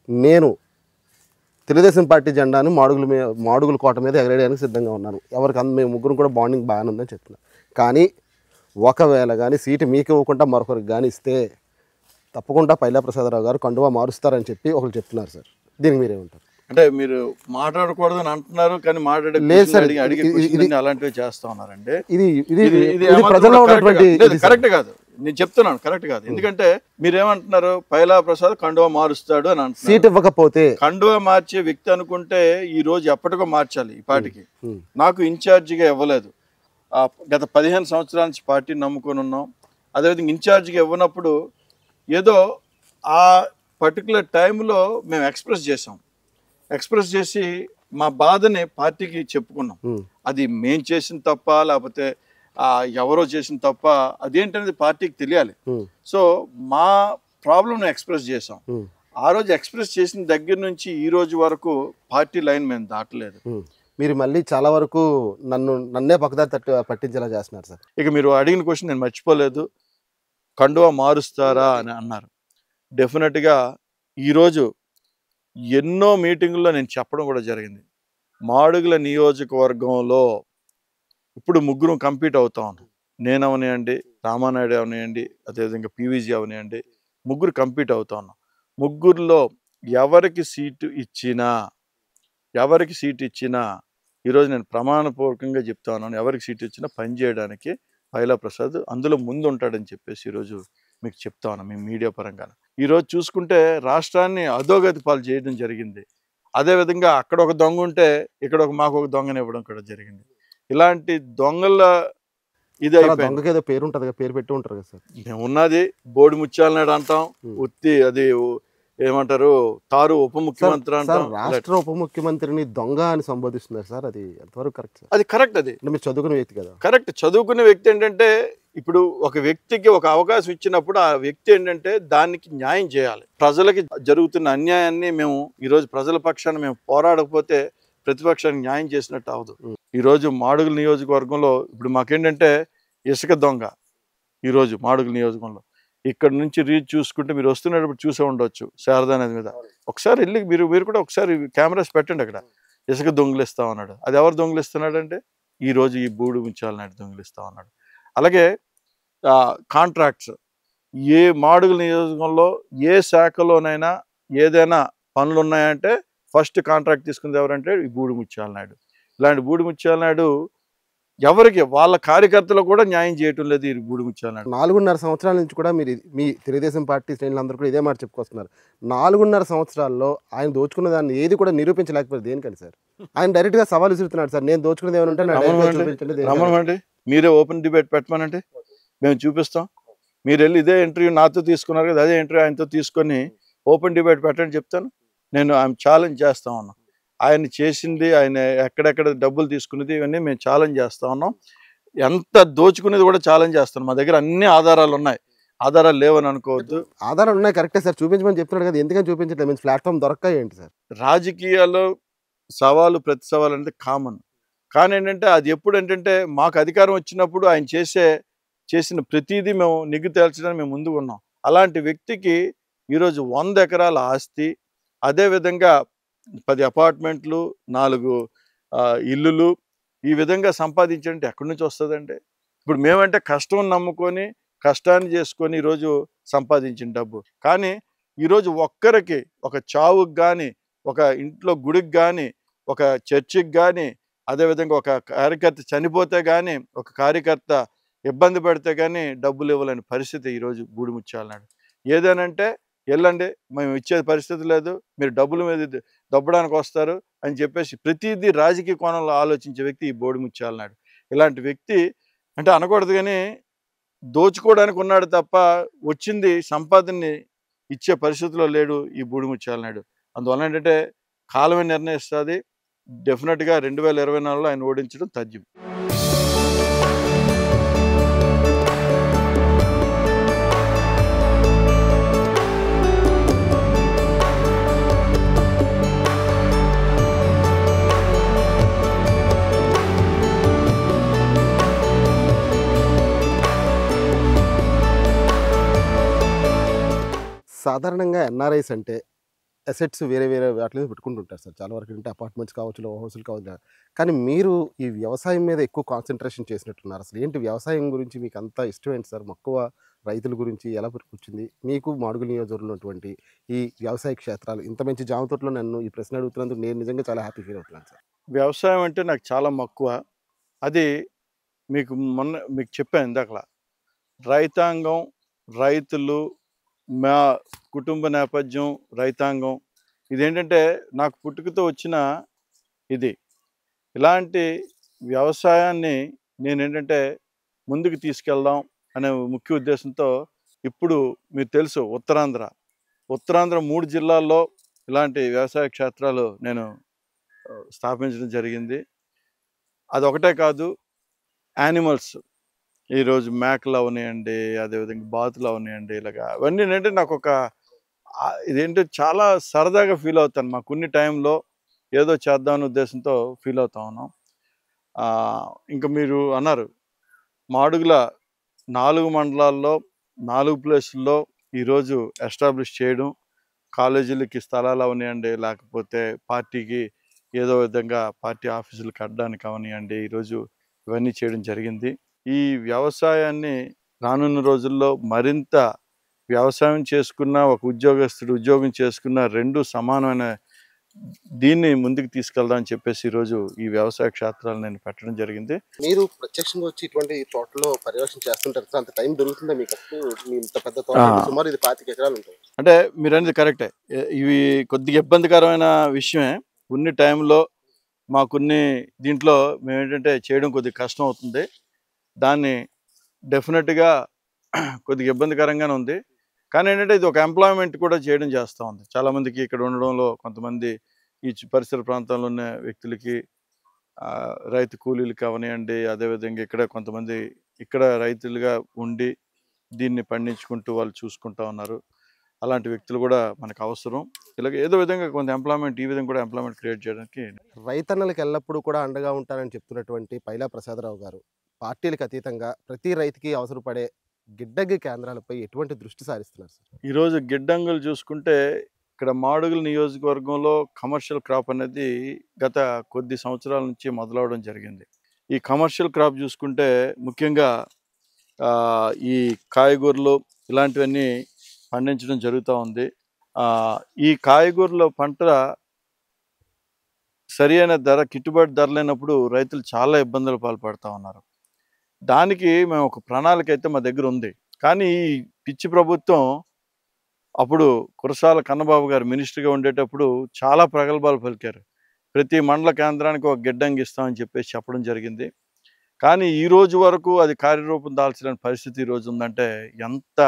నేను తెలుగుదేశం పార్టీ జెండాను మాడుగుల కోట మీద ఎగరేయడానికి సిద్ధంగా ఉన్నాను, ఎవరికి మేము 3 కూడా బాండింగ్ బాగానే ఉందని చెప్తున్నారు. కానీ ఒకవేళ కానీ సీటు మీకు ఇవ్వకుండా మరొకరికి కానీ ఇస్తే తప్పకుండా పైలా ప్రసాదరావు గారు కండువా మారుస్తారని చెప్పి ఒకరు చెప్తున్నారు సార్. దీనికి మీరేమంటారు? అంటే మీరు మాట్లాడకూడదు అని అంటున్నారు కానీ అలాంటివి చేస్తా ఉన్నారండి. కరెక్ట్ కాదు, నేను చెప్తున్నాను, కరెక్ట్ కాదు. ఎందుకంటే మీరేమంటున్నారు పైలా ప్రసాద్ కండువా మారుస్తాడు అని అంటున్నారు. సీట్ ఇవ్వకపోతే కండువా మార్చే వ్యక్తి అనుకుంటే ఈ రోజు ఎప్పటికో మార్చాలి. ఈ పార్టీకి నాకు ఇన్ఛార్జిగా ఇవ్వలేదు. గత 15 సంవత్సరాల నుంచి పార్టీని నమ్ముకొని ఉన్నాం. అదేవిధంగా ఇన్ఛార్జిగా ఇవ్వనప్పుడు ఏదో ఆ పర్టికులర్ టైంలో మేము ఎక్స్ప్రెస్ చేసి మా బాధని పార్టీకి చెప్పుకున్నాం. అది మేం చేసిన తప్ప లేకపోతే ఎవరో చేసిన తప్ప అదేంటనేది పార్టీకి తెలియాలి. సో మా ప్రాబ్లం ఎక్స్ప్రెస్ చేసాం. ఆ రోజు ఎక్స్ప్రెస్ చేసిన దగ్గర నుంచి ఈ రోజు వరకు పార్టీ లైన్ మేము దాటలేదు. మీరు మళ్ళీ చాలా వరకు నన్నే పక్కదారి పట్టించేలా చేస్తున్నారు సార్. ఇక మీరు అడిగిన క్వశ్చన్ నేను మర్చిపోలేదు, కండువా మారుస్తారా అని అన్నారు. డెఫినెట్గా ఈరోజు ఎన్నో మీటింగుల్లో నేను చెప్పడం కూడా జరిగింది. మాడుగుల నియోజకవర్గంలో ఇప్పుడు 3 కంపీట్ అవుతా ఉన్నాం. నేను అవనివ్వండి, రామానాయుడు అవనివ్వండి, అదేవిధంగా పీవీజీ అవనివ్వండి, 3 కంపీట్ అవుతా ఉన్నాం. 3లో ఎవరికి సీటు ఇచ్చినా ఈరోజు నేను ప్రమాణపూర్వకంగా చెప్తా ఉన్నాను, ఎవరికి సీటు ఇచ్చినా పనిచేయడానికి పైలా ప్రసాద్ అందులో ముందు ఉంటాడని చెప్పేసి ఈరోజు మీకు చెప్తా ఉన్నాను. మీ మీడియా పరంగా ఈరోజు చూసుకుంటే రాష్ట్రాన్ని అధోగతి పాలు చేయడం జరిగింది. అదేవిధంగా అక్కడ ఒక దొంగ ఉంటే ఇక్కడ మాకు ఒక దొంగని ఇవ్వడం కూడా జరిగింది. ఇలాంటి దొంగల ఇది దొంగకేదో పేరు ఉంటుంది, పేరు పెట్టి ఉంటారు కదా సార్. మేము ఉన్నది బోడి ముత్యాలనాయుడు అంటాం, ఉత్తి అది ఏమంటారు తారు ఉప ముఖ్యమంత్రి అంటాం. రాష్ట్ర ఉప ముఖ్యమంత్రిని దొంగ అని సంబోధిస్తున్నారు సార్, అది ఎంతవరకు కరెక్ట్? అది కరెక్ట్. అది మీరు చదువుకునే వ్యక్తి కదా. కరెక్ట్, చదువుకునే వ్యక్తి ఏంటంటే ఇప్పుడు ఒక వ్యక్తికి ఒక అవకాశం ఇచ్చినప్పుడు ఆ వ్యక్తి ఏంటంటే దానికి న్యాయం చేయాలి. ప్రజలకి జరుగుతున్న అన్యాయాన్ని మేము ఈరోజు ప్రజల పక్షాన మేము పోరాడకపోతే ప్రతిపక్షానికి న్యాయం చేసినట్టు అవదు. ఈరోజు మాడుగుల నియోజకవర్గంలో ఇప్పుడు మాకేంటంటే ఇసుక దొంగ. ఈరోజు మాడుగుల నియోజకవర్గంలో ఇక్కడ నుంచి రీచ్ చూసుకుంటే మీరు వస్తున్నప్పుడు చూసే ఉండొచ్చు శారదా నది మీద. ఒకసారి వెళ్ళి మీరు మీరు కూడా ఒకసారి కెమెరాస్ పెట్టండి. అక్కడ ఇసుక దొంగిలిస్తా ఉన్నాడు. అది ఎవరు దొంగిలిస్తున్నాడంటే ఈరోజు ఈ బూడి ముత్యాల నాయుడు దొంగిలిస్తా ఉన్నాడు. అలాగే కాంట్రాక్ట్స్ ఏ మాడుగుల నియోజకవర్గంలో ఏ శాఖలోనైనా ఏదైనా పనులు ఉన్నాయంటే ఫస్ట్ కాంట్రాక్ట్ తీసుకుంది ఎవరంటే ఈ బూడి ముత్యాల నాయుడు. ఇలాంటి బూడి ముత్యాల నాయుడు ఎవరికి వాళ్ళ కార్యకర్తలు కూడా న్యాయం చేయటం లేదు. ఈ బూడి ముత్యాల నాయుడు 4.5 సంవత్సరాల నుంచి కూడా మీరు మీ తెలుగుదేశం పార్టీ శ్రేణులందరూ కూడా ఇదే మాట చెప్పుకొస్తున్నారు. 4.5 సంవత్సరాల్లో ఆయన దోచుకున్న దాన్ని ఏది కూడా నిరూపించలేకపోతే దేనికండి సార్? ఆయన డైరెక్ట్గా సవాల్ విసురుతున్నాడు సార్. నేను దోచుకున్నది ఏమైనా ఉంటే నాకు డైరెక్ట్గా చూపించండి. దేనికని? రమ్మనండి, మీరే ఓపెన్ డిబేట్ పెట్టమనంటే మేము చూపిస్తాం. మీరు వెళ్ళి ఇదే ఇంటర్వ్యూ నాతో తీసుకున్నారు కదా, అదే ఇంటర్వ్యూ ఆయనతో తీసుకొని ఓపెన్ డిబేట్ పెట్టండి చెప్తాను. నేను ఆయన ఛాలెంజ్ చేస్తా ఉన్నాం. ఆయన చేసింది, ఆయన ఎక్కడెక్కడ డబ్బులు తీసుకున్నది ఇవన్నీ మేము ఛాలెంజ్ చేస్తా ఉన్నాం. ఎంత దోచుకునేది కూడా ఛాలెంజ్ చేస్తాం. మా దగ్గర అన్ని ఆధారాలు ఉన్నాయి. ఆధారాలు లేవని అనుకోవద్దు. ఆధారాలు ఉన్నాయి, కరెక్టే సార్, చూపించమని చెప్తున్నాడు కదా, ఎందుకని చూపించట్లేదు? మీన్స్ ప్లాట్ఫామ్ దొరక్క ఏంటి సార్? రాజకీయాల్లో సవాలు ప్రతి సవాలు అనేది కామన్. కానీ ఏంటంటే అది ఎప్పుడు ఏంటంటే మాకు అధికారం వచ్చినప్పుడు ఆయన చేసిన ప్రతిదీ మేము నిగ్గు తేల్చడానికి మేము ముందుకు ఉన్నాం. అలాంటి వ్యక్తికి ఈరోజు 100 ఎకరాల ఆస్తి, అదేవిధంగా 10 అపార్ట్మెంట్లు, 4 ఇల్లులు ఈ విధంగా సంపాదించాలంటే ఎక్కడి నుంచి వస్తుందండి? ఇప్పుడు మేమంటే కష్టం నమ్ముకొని కష్టాన్ని చేసుకొని ఈరోజు సంపాదించిన డబ్బు. కానీ ఈరోజు ఒక్కరికి ఒక చావుకి కానీ, ఒక ఇంట్లో గుడికి కానీ, ఒక చర్చికి కానీ, అదేవిధంగా ఒక కార్యకర్త చనిపోతే కానీ, ఒక కార్యకర్త ఇబ్బంది పడితే కానీ డబ్బులు ఇవ్వలేని పరిస్థితి ఈరోజు బూడి ముత్యాల నాయుడు. ఏదేనంటే వెళ్ళండి, మేము ఇచ్చే పరిస్థితి లేదు, మీరు డబ్బుల మీద దబ్బడానికి వస్తారు అని చెప్పేసి ప్రతిదీ రాజకీయ కోణంలో ఆలోచించే వ్యక్తి ఈ బూడి ముత్యాల నాయుడు. ఇలాంటి వ్యక్తి అంటే అనకూడదు కానీ దోచుకోవడానికి ఉన్నాడు తప్ప వచ్చింది సంపాదనని ఇచ్చే పరిస్థితిలో లేడు ఈ బూడి ముత్యాల నాయుడు. అందువల్ల ఏంటంటే కాలమే నిర్ణయిస్తుంది. డెఫినెట్గా 2024లో ఆయన ఓడించడం తథ్యం. సాధారణంగా ఎన్ఆర్ఐస్ అంటే అసెట్స్ వేరే వేరే వాటి మీద పెట్టుకుంటుంటారు సార్. చాలా వరకు అంటే అపార్ట్మెంట్స్ కావచ్చు, హౌసులు కావచ్చు. కానీ మీరు ఈ వ్యవసాయం మీద ఎక్కువ కాన్సన్ట్రేషన్ చేసినట్టున్నారు. అసలు ఏంటి వ్యవసాయం గురించి మీకు అంత ఇష్టం ఏంటి సార్? మక్కువ రైతుల గురించి ఎలా పుట్టుకొచ్చింది మీకు? మాడుగుల నియోజకవర్గంలో ఉన్నటువంటి ఈ వ్యవసాయ క్షేత్రాలు ఇంత మంచి జామ తోటలో నన్ను ఈ ప్రశ్న అడుగుతున్నందుకు నేను నిజంగా చాలా హ్యాపీ ఫీల్ అవుతున్నాను సార్. వ్యవసాయం అంటే నాకు చాలా మక్కువ. అది మీకు చెప్పాను ఇందాకలా. రైతాంగం, రైతులు, మా కుటుంబ నేపథ్యం, రైతాంగం ఇదేంటంటే నాకు పుట్టుకతో వచ్చిన ఇది. ఇలాంటి వ్యవసాయాన్ని నేనేంటంటే ముందుకు తీసుకెళ్దాం అనే ముఖ్య ఉద్దేశంతో ఇప్పుడు మీకు తెలుసు ఉత్తరాంధ్ర 3 జిల్లాల్లో ఇలాంటి వ్యవసాయ క్షేత్రాలు నేను స్థాపించడం జరిగింది. అదొకటే కాదు, యానిమల్స్ ఈరోజు మేకలు అవనివ్వండి, అదేవిధంగా బాతులు అవనివ్వండి, ఇలాగా అవన్నీ ఏంటంటే నాకు ఒక ఇదేంటో చాలా సరదాగా ఫీల్ అవుతాను. మాకున్ని టైంలో ఏదో చేద్దామనే ఉద్దేశంతో ఫీల్ అవుతా ఉన్నాం. ఇంకా మీరు అన్నారు మాడుగుల 4 మండలాల్లో 4 ప్లేసుల్లో ఈరోజు ఎస్టాబ్లిష్ చేయడం, కాలేజీలకి స్థలాలు అవనివ్వండి, లేకపోతే పార్టీకి ఏదో విధంగా పార్టీ ఆఫీసులు కట్టడానికి అవనివ్వండి, ఈరోజు ఇవన్నీ చేయడం జరిగింది. ఈ వ్యవసాయాన్ని రానున్న రోజుల్లో మరింత వ్యవసాయం చేసుకున్న ఒక ఉద్యోగస్తుడు ఉద్యోగం చేసుకున్న 2 సమానమైన దీన్ని ముందుకు తీసుకెళ్దాం అని చెప్పేసి ఈరోజు ఈ వ్యవసాయ క్షేత్రాలు నేను పెట్టడం జరిగింది. మీరు ప్రత్యక్షంగా వచ్చి ఇటువంటి తోటలో పర్యవేక్షణ చేస్తుంటారు సార్. అంత టైం దొరుకుతుందా మీకు? మీ ఇంత పెద్ద తోట సుమారు ఇది 25 ఎకరాలు ఉంటాయి. అంటే మీరు అనేది కరెక్టే. ఇవి కొద్దిగా ఇబ్బందికరమైన విషయమే. కొన్ని టైంలో మాకున్ని దీంట్లో మేమేంటంటే చేయడం కొద్దిగా కష్టం అవుతుంది. దాన్ని డెఫినెట్గా కొద్దిగా ఇబ్బందికరంగానే ఉంది. కానీ ఏంటంటే ఇది ఒక ఎంప్లాయ్మెంట్ కూడా చేయడం చేస్తూ ఉంది. చాలామందికి ఇక్కడ ఉండడంలో కొంతమంది ఈ పరిసర ప్రాంతాల్లో ఉన్న వ్యక్తులకి, రైతు కూలీలకి అవనివ్వండి, అదేవిధంగా ఇక్కడ కొంతమంది ఇక్కడ రైతులుగా ఉండి దీన్ని పండించుకుంటూ వాళ్ళు చూసుకుంటూ ఉన్నారు. అలాంటి వ్యక్తులు కూడా మనకు అవసరం. ఇలాగ ఏదో విధంగా కొంత ఎంప్లాయ్మెంట్ ఈ విధంగా కూడా ఎంప్లాయ్మెంట్ క్రియేట్ చేయడానికి రైతన్నలకు ఎల్లప్పుడూ కూడా అండగా ఉంటానని చెప్తున్నటువంటి పైలా ప్రసాదరావు గారు పార్టీలకు అతీతంగా ప్రతి రైతుకి అవసరపడే గిడ్డంగి కేంద్రాలపై ఎటువంటి దృష్టి సారిస్తున్నారు సార్? ఈరోజు గిడ్డంగులు చూసుకుంటే ఇక్కడ మాడుగుల నియోజకవర్గంలో కమర్షియల్ క్రాప్ అనేది గత కొద్ది సంవత్సరాల నుంచి మొదలవడం జరిగింది. ఈ కమర్షియల్ క్రాప్ చూసుకుంటే ముఖ్యంగా ఈ కాయగూరలు ఇలాంటివన్నీ పండించడం జరుగుతూ ఉంది. ఈ కాయగూరల పంట సరి అయిన ధర, గిట్టుబాటు ధర లేనప్పుడు రైతులు చాలా ఇబ్బందులు పాల్పడుతూ ఉన్నారు. దానికి మేము ఒక ప్రణాళిక అయితే మా దగ్గర ఉంది. కానీ ఈ పిచ్చి ప్రభుత్వం అప్పుడు కురసాల కన్నబాబు గారు మినిస్టర్గా ఉండేటప్పుడు చాలా ప్రగల్భాలు పలికారు. ప్రతి మండల కేంద్రానికి ఒక గిడ్డంగి ఇస్తామని చెప్పేసి చెప్పడం జరిగింది. కానీ ఈ రోజు వరకు అది కార్యరూపం దాల్చిన పరిస్థితి ఈరోజు ఉందంటే ఎంత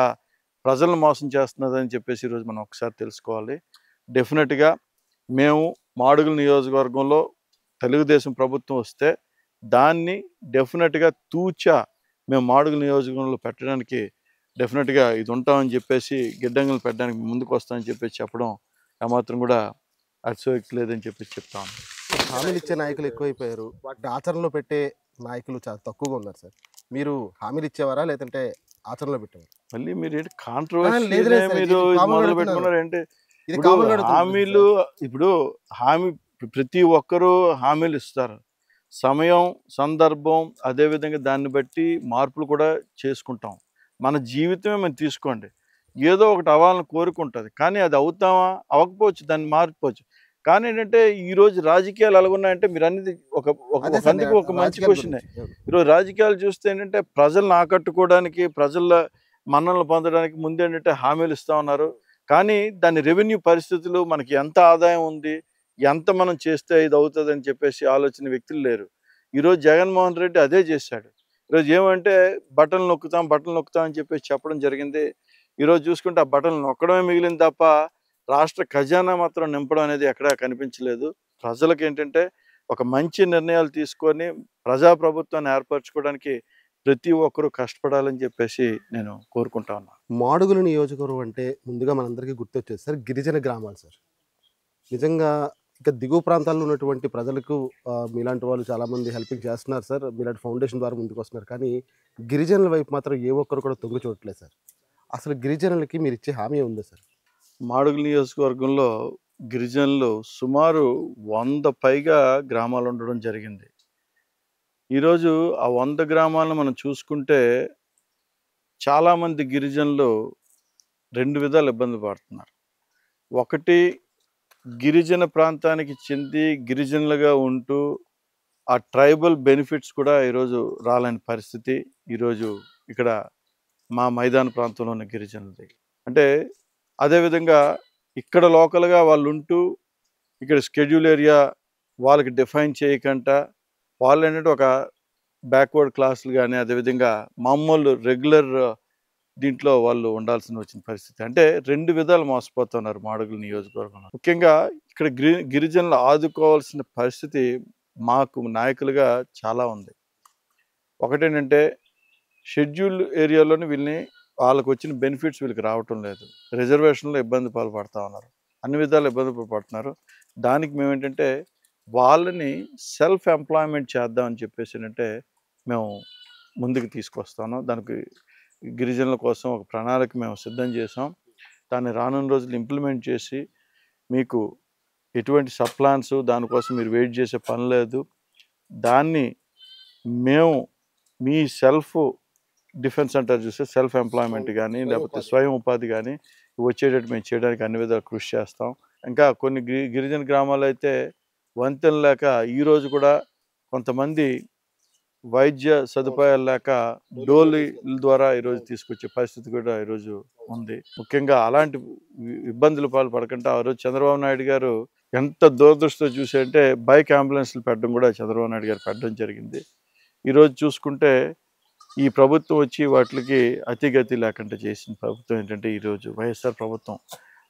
ప్రజలను మోసం చేస్తున్నదని చెప్పేసి ఈరోజు మనం ఒకసారి తెలుసుకోవాలి. డెఫినెట్గా మేము మాడుగుల నియోజకవర్గంలో తెలుగుదేశం ప్రభుత్వం వస్తే దాన్ని డెఫినెట్గా తూచా మేము మాడుగుల నియోజకవర్గంలో పెట్టడానికి డెఫినెట్గా ఇది ఉంటామని చెప్పేసి గిడ్డంగులు పెట్టడానికి ముందుకు వస్తామని చెప్పేసి చెప్పడం ఏమాత్రం కూడా అతిశయోక్తి లేదని చెప్పేసి చెప్తాను. హామీలు ఇచ్చే నాయకులు ఎక్కువైపోయారు, వాటిని ఆచరణలో పెట్టే నాయకులు చాలా తక్కువగా ఉన్నారు సార్. మీరు హామీలు ఇచ్చేవారా లేదంటే ఆచరణలో పెట్టేవారు? మళ్ళీ మీరు ఏంటి కాంట్రవర్సీ లేదు లేదు సార్, మీరు ఇది కామన్ మొదలు అడుగుతున్నాను. పెట్టుకున్నారు ఏంటి? ఇది ఇప్పుడు కామన్ అడుగుతున్నాను హామీలు సార్. ఇప్పుడు హామీ ప్రతి ఒక్కరూ హామీలు ఇస్తారు. సమయం, సందర్భం అదేవిధంగా దాన్ని బట్టి మార్పులు కూడా చేసుకుంటాం. మన జీవితమే మనం తీసుకోండి. ఏదో ఒకటి అవ్వాలని కోరుకుంటుంది, కానీ అది అవుతామా? అవ్వకపోవచ్చు, దాన్ని మారిపోవచ్చు. కానీ ఏంటంటే ఈరోజు రాజకీయాలు ఎలాగున్నాయంటే మీరు అనేది ఒక అదే సార్, అందుకు ఒక మంచి రాజకీయాల క్వశ్చన్. గురించి. ఈరోజు రాజకీయాలు చూస్తే ఏంటంటే ప్రజలను ఆకట్టుకోవడానికి, ప్రజల మన్ననలు పొందడానికి ముందేంటంటే హామీలు ఇస్తూ ఉన్నారు. కానీ దాని రెవెన్యూ పరిస్థితులు, మనకి ఎంత ఆదాయం ఉంది, ఎంత మనం చేస్తే ఇది అవుతుంది అని చెప్పేసి ఆలోచన వ్యక్తులు లేరు. ఈరోజు జగన్మోహన్ రెడ్డి అదే చేశాడు. ఈరోజు ఏమంటే బటన్లు నొక్కుతాం అని చెప్పేసి చెప్పడం జరిగింది. ఈరోజు చూసుకుంటే ఆ బటన్లు నొక్కడమే మిగిలింది తప్ప రాష్ట్ర ఖజానా మాత్రం నింపడం అనేది ఎక్కడా కనిపించలేదు. ప్రజలకు ఏంటంటే ఒక మంచి నిర్ణయాలు తీసుకొని ప్రజాప్రభుత్వాన్ని ఏర్పరచుకోవడానికి ప్రతి ఒక్కరూ కష్టపడాలని చెప్పేసి నేను కోరుకుంటా ఉన్నాను. మాడుగుల నియోజకవర్గం అంటే ముందుగా మనందరికీ గుర్తొచ్చేది సార్ గిరిజన గ్రామాలు సార్. నిజంగా ఇక దిగువ ప్రాంతాల్లో ఉన్నటువంటి ప్రజలకు మీలాంటి వాళ్ళు చాలామంది హెల్పింగ్ చేస్తున్నారు సార్. మీలాంటి ఫౌండేషన్ ద్వారా ముందుకు వస్తున్నారు. కానీ గిరిజనుల వైపు మాత్రం ఏ ఒక్కరు కూడా తొంగి చూడట్లేదు సార్. అసలు గిరిజనులకి మీరు ఇచ్చే హామీ ఉందా సార్? మాడుగుల నియోజకవర్గంలో గిరిజనులు సుమారు 100 పైగా గ్రామాలు ఉండడం జరిగింది. ఈరోజు ఆ 100 గ్రామాలను మనం చూసుకుంటే చాలామంది గిరిజనులు 2 విధాలు ఇబ్బంది పడుతున్నారు. ఒకటి, గిరిజన ప్రాంతానికి చెంది గిరిజనులుగా ఉంటూ ఆ ట్రైబల్ బెనిఫిట్స్ కూడా ఈరోజు రాలేని పరిస్థితి ఈరోజు ఇక్కడ మా మైదాన ప్రాంతంలో ఉన్న గిరిజనులది. అంటే అదేవిధంగా ఇక్కడ లోకల్గా వాళ్ళు ఉంటూ ఇక్కడ షెడ్యూల్ ఏరియా వాళ్ళకి డిఫైన్ చేయకుండా వాళ్ళు ఏంటంటే ఒక బ్యాక్వర్డ్ క్లాసులు కానీ అదేవిధంగా మామూలు రెగ్యులర్ దీంట్లో వాళ్ళు ఉండాల్సిన వచ్చిన పరిస్థితి. అంటే 2 విధాలు మోసపోతున్నారు మాడుగుల నియోజకవర్గంలో. ముఖ్యంగా ఇక్కడ గిరిజనులు ఆదుకోవాల్సిన పరిస్థితి మాకు నాయకులుగా చాలా ఉంది. ఒకటేంటంటే షెడ్యూల్ ఏరియాలోని వీళ్ళని వాళ్ళకు వచ్చిన బెనిఫిట్స్ వీళ్ళకి రావటం లేదు. రిజర్వేషన్లో ఇబ్బంది పాల్పడుతూ ఉన్నారు, అన్ని విధాలు ఇబ్బంది పడుతున్నారు. దానికి మేమేంటంటే వాళ్ళని సెల్ఫ్ ఎంప్లాయ్మెంట్ చేద్దామని చెప్పేసి ఏంటంటే మేము ముందుకు తీసుకొస్తాను. దానికి గిరిజనుల కోసం ఒక ప్రణాళిక మేము సిద్ధం చేసాం. దాన్ని రానున్న రోజులు ఇంప్లిమెంట్ చేసి మీకు ఎటువంటి సప్లాన్స్ దానికోసం మీరు వెయిట్ చేసే పని లేదు. దాన్ని మేము మీ సెల్ఫ్ డిఫెన్స్ అంటారు చూస్తే సెల్ఫ్ ఎంప్లాయ్మెంట్ కానీ లేకపోతే స్వయం ఉపాధి కానీ వచ్చేటట్టు మేము చేయడానికి అన్ని విధాలు కృషి చేస్తాం. ఇంకా కొన్ని గిరిజన గ్రామాలు అయితే వంతెన లేక ఈరోజు కూడా కొంతమంది వైద్య సదుపాయాలు లేక డోలీ ద్వారా ఈరోజు తీసుకొచ్చే పరిస్థితి కూడా ఈరోజు ఉంది. ముఖ్యంగా అలాంటి ఇబ్బందులు పాల్పడకుండా ఆ రోజు చంద్రబాబు నాయుడు గారు ఎంత దూరదృష్టితో చూసారంటే బైక్ అంబులెన్స్లు పెట్టడం కూడా చంద్రబాబు నాయుడు గారు పెట్టడం జరిగింది. ఈరోజు చూసుకుంటే ఈ ప్రభుత్వం వచ్చి వాటికి అతిగతి లేకుండా చేసిన ప్రభుత్వం ఏంటంటే ఈరోజు వైఎస్ఆర్ ప్రభుత్వం.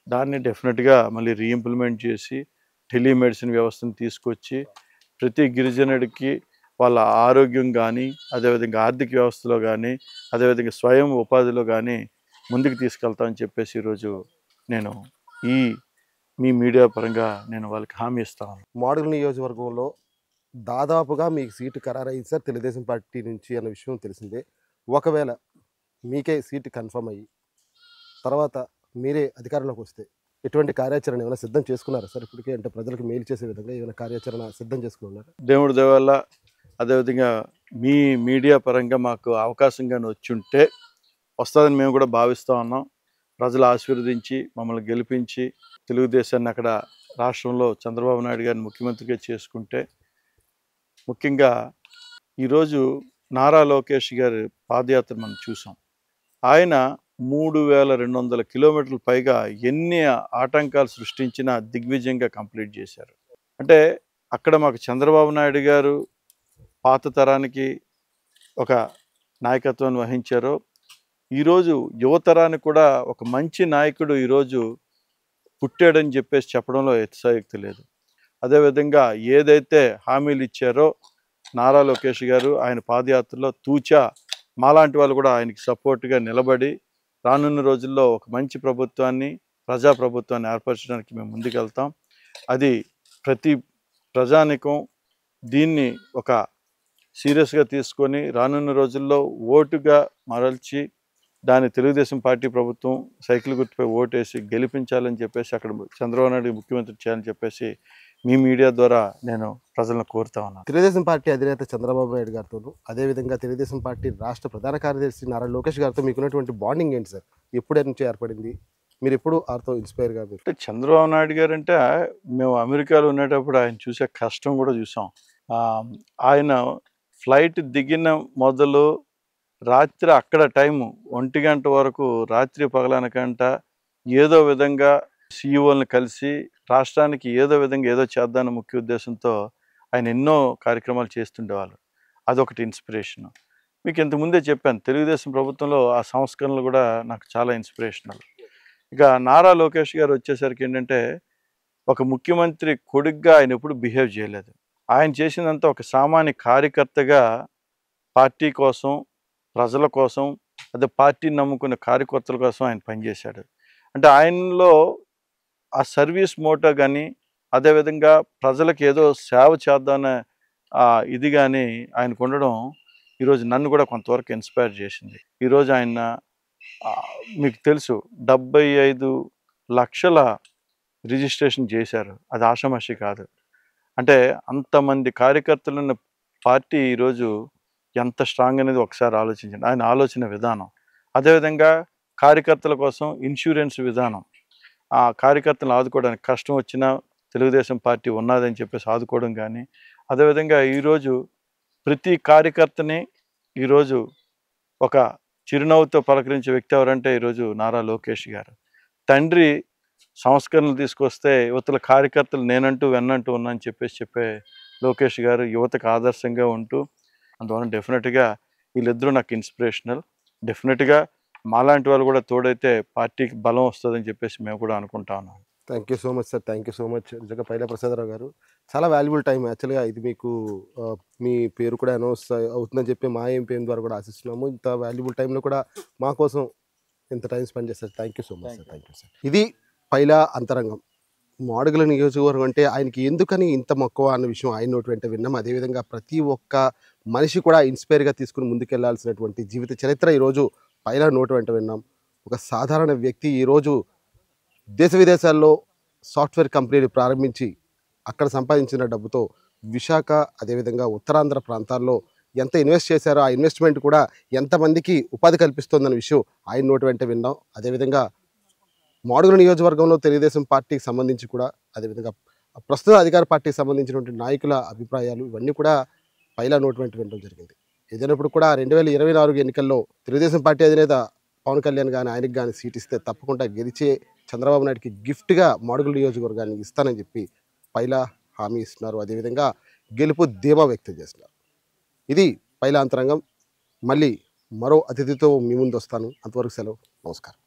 దాన్ని డెఫినెట్గా మళ్ళీ రీఇంప్లిమెంట్ చేసి టెలిమెడిసిన్ వ్యవస్థను తీసుకొచ్చి ప్రతి గిరిజనుడికి వాళ్ళ ఆరోగ్యం కానీ అదేవిధంగా ఆర్థిక వ్యవస్థలో కానీ అదేవిధంగా స్వయం ఉపాధిలో కానీ ముందుకు తీసుకెళ్తామని చెప్పేసి ఈరోజు నేను ఈ మీ మీడియా పరంగా నేను వాళ్ళకి హామీ ఇస్తాను. మాడుగుల నియోజకవర్గంలో దాదాపుగా మీకు సీటు ఖరారయ్యింది సార్ తెలుగుదేశం పార్టీ నుంచి అన్న విషయం తెలిసిందే. ఒకవేళ మీకే సీటు కన్ఫర్మ్ అయ్యి తర్వాత మీరే అధికారంలోకి వస్తే ఎటువంటి కార్యాచరణ ఏమైనా సిద్ధం చేసుకున్నారా సార్ ఇప్పటికే? అంటే ప్రజలకు మేలు చేసే విధంగా ఏమైనా కార్యాచరణ సిద్ధం చేసుకున్నారా? దేవుడి దయ వల్ల అదేవిధంగా మీ మీడియా పరంగా మాకు అవకాశంగా వచ్చుంటే వస్తుందని మేము కూడా భావిస్తూ ఉన్నాం. ప్రజలు ఆశీర్వదించి మమ్మల్ని గెలిపించి తెలుగుదేశాన్ని అక్కడ రాష్ట్రంలో చంద్రబాబు నాయుడు గారిని ముఖ్యమంత్రిగా చేసుకుంటే, ముఖ్యంగా ఈరోజు నారా లోకేష్ గారి పాదయాత్ర మనం చూసాం. ఆయన 3200 కిలోమీటర్ల పైగా ఎన్ని ఆటంకాలు సృష్టించినా దిగ్విజయంగా కంప్లీట్ చేశారు. అంటే అక్కడ మాకు చంద్రబాబు నాయుడు గారు పాత తరానికి ఒక నాయకత్వాన్ని వహించారో, ఈరోజు యువతరానికి కూడా ఒక మంచి నాయకుడు ఈరోజు పుట్టాడని చెప్పేసి చెప్పడంలో అతిశయోక్తి లేదు. అదేవిధంగా ఏదైతే హామీలు ఇచ్చారో నారా లోకేష్ గారు ఆయన పాదయాత్రలో తూచా మాలాంటి వాళ్ళు కూడా ఆయనకి సపోర్ట్గా నిలబడి రానున్న రోజుల్లో ఒక మంచి ప్రభుత్వాన్ని, ప్రజాప్రభుత్వాన్ని ఏర్పరచడానికి మేము ముందుకెళ్తాం. అది ప్రతి ప్రజానికం దీన్ని ఒక సీరియస్గా తీసుకొని రానున్న రోజుల్లో ఓటుగా మరల్చి దాన్ని తెలుగుదేశం పార్టీ ప్రభుత్వం సైకిల్ గుర్తుపై ఓటేసి గెలిపించాలని చెప్పేసి అక్కడ చంద్రబాబు నాయుడు ముఖ్యమంత్రి చేయాలని చెప్పేసి మీ మీడియా ద్వారా నేను ప్రజలను కోరుతా ఉన్నాను. తెలుగుదేశం పార్టీ అధినేత చంద్రబాబు నాయుడు గారితోనూ అదేవిధంగా తెలుగుదేశం పార్టీ రాష్ట్ర ప్రధాన కార్యదర్శి నారా లోకేష్ గారితో మీకున్నటువంటి బాండింగ్ ఏంటి సార్? ఎప్పుడే నుంచి ఏర్పడింది? మీరు ఎప్పుడు వారితో ఇన్స్పైర్గా? అంటే చంద్రబాబు నాయుడు గారు అంటే మేము అమెరికాలో ఉండేటప్పుడు ఆయన చూసే కష్టం కూడా చూసాం. ఆయన ఫ్లైట్ దిగిన మొదలు రాత్రి అక్కడ టైము 1 గంట వరకు రాత్రి పగలనకంట ఏదో విధంగా సీఈఓలను కలిసి రాష్ట్రానికి ఏదో విధంగా ఏదో చేద్దామన్న ముఖ్య ఉద్దేశంతో ఆయన ఎన్నో కార్యక్రమాలు చేస్తుండేవాళ్ళు. అదొకటి ఇన్స్పిరేషన్. మీకు ఇంతకుముందే చెప్పాను, తెలుగుదేశం ప్రభుత్వంలో ఆ సంస్కరణలు కూడా నాకు చాలా ఇన్స్పిరేషనల్. ఇక నారా లోకేష్ గారు వచ్చేసరికి ఏంటంటే, ఒక ముఖ్యమంత్రి కొడుగ్గా ఆయన ఎప్పుడు బిహేవ్ చేయలేదు. ఆయన చేసిందంతా ఒక సామాన్య కార్యకర్తగా పార్టీ కోసం, ప్రజల కోసం, అదే పార్టీని నమ్ముకున్న కార్యకర్తల కోసం ఆయన పనిచేశాడు. అంటే ఆయనలో ఆ సర్వీస్ మోటో కానీ, అదేవిధంగా ప్రజలకు ఏదో సేవ చేద్దామనే ఇది కానీ ఆయనకు ఉండడం ఈరోజు నన్ను కూడా కొంతవరకు ఇన్స్పైర్ చేసింది. ఈరోజు ఆయన మీకు తెలుసు 75 లక్షల రిజిస్ట్రేషన్ చేశారు. అది ఆషామాషి కాదు. అంటే అంతమంది కార్యకర్తలున్న పార్టీ ఈరోజు ఎంత స్ట్రాంగ్ అనేది ఒకసారి ఆలోచించండి. ఆయన ఆలోచన విధానం, అదేవిధంగా కార్యకర్తల కోసం ఇన్సూరెన్స్ విధానం, ఆ కార్యకర్తలను ఆదుకోవడానికి కష్టం వచ్చినా తెలుగుదేశం పార్టీ ఉన్నదని చెప్పేసి ఆదుకోవడం కానీ, అదేవిధంగా ఈరోజు ప్రతి కార్యకర్తని ఈరోజు ఒక చిరునవ్వుతో పలకరించే వ్యక్తి ఎవరంటే ఈరోజు నారా లోకేష్ గారు. తండ్రి సంస్కరణలు తీసుకొస్తే యువతల కార్యకర్తలు నేనంటూ వెన్నంటూ ఉన్నా అని చెప్పే లోకేష్ గారు యువతకు ఆదర్శంగా ఉంటూ, అందువల్ల డెఫినెట్గా వీళ్ళిద్దరూ నాకు ఇన్స్పిరేషనల్. డెఫినెట్గా మాలాంటి వాళ్ళు కూడా తోడైతే పార్టీకి బలం వస్తుందని చెప్పేసి మేము కూడా అనుకుంటా ఉన్నాం. Thank you so much sir. Thank you so much. నిజంగా పైలా ప్రసాదరావు గారు చాలా వాల్యుబుల్ టైం. యాక్చువల్గా ఇది మీకు మీ పేరు కూడా అనౌన్స్ అవుతుందని చెప్పి మా ఎంపీఎం ద్వారా కూడా ఆశిస్తున్నాము. ఇంత వాల్యుబుల్ టైంలో కూడా మా కోసం ఇంత టైం స్పెండ్ చేస్తారు. Thank you so much sir. Thank you sir. ఇది పైలా అంతరంగం. మాడుగుల నియోజకవర్గం అంటే ఆయనకి ఎందుకని ఇంత మక్కువ అన్న విషయం ఆయన నోటి వెంట విన్నాం. అదేవిధంగా ప్రతి ఒక్క మనిషి కూడా ఇన్స్పైర్గా తీసుకుని ముందుకెళ్లాల్సినటువంటి జీవిత చరిత్ర ఈరోజు పైలా నోటి వెంట విన్నాం. ఒక సాధారణ వ్యక్తి ఈరోజు దేశ విదేశాల్లో సాఫ్ట్వేర్ కంపెనీలు ప్రారంభించి అక్కడ సంపాదించిన డబ్బుతో విశాఖ అదేవిధంగా ఉత్తరాంధ్ర ప్రాంతాల్లో ఎంత ఇన్వెస్ట్ చేశారో ఆ ఇన్వెస్ట్మెంట్ కూడా ఎంతమందికి ఉపాధి కల్పిస్తుందన్న విషయం ఆయన నోటి వెంట విన్నాం. అదేవిధంగా మాడుగుల నియోజకవర్గంలో తెలుగుదేశం పార్టీకి సంబంధించి కూడా, అదేవిధంగా ప్రస్తుత అధికార పార్టీకి సంబంధించినటువంటి నాయకుల అభిప్రాయాలు ఇవన్నీ కూడా పైలా నోటి వెంట వినడం జరిగింది. ఏదైనప్పుడు కూడా 2024 ఎన్నికల్లో తెలుగుదేశం పార్టీ అధినేత పవన్ కళ్యాణ్ కానీ ఆయనకి కానీ సీట్ ఇస్తే తప్పకుండా గెలిచే చంద్రబాబు నాయుడుకి గిఫ్ట్గా మాడుగుల నియోజకవర్గాన్ని ఇస్తానని చెప్పి పైలా హామీ ఇస్తున్నారు. అదేవిధంగా గెలుపు ధీమా వ్యక్తం చేస్తున్నారు. ఇది పైలా అంతరంగం. మళ్ళీ మరో అతిథితో మీ ముందు వస్తాను. అంతవరకు సెలవు. నమస్కారం.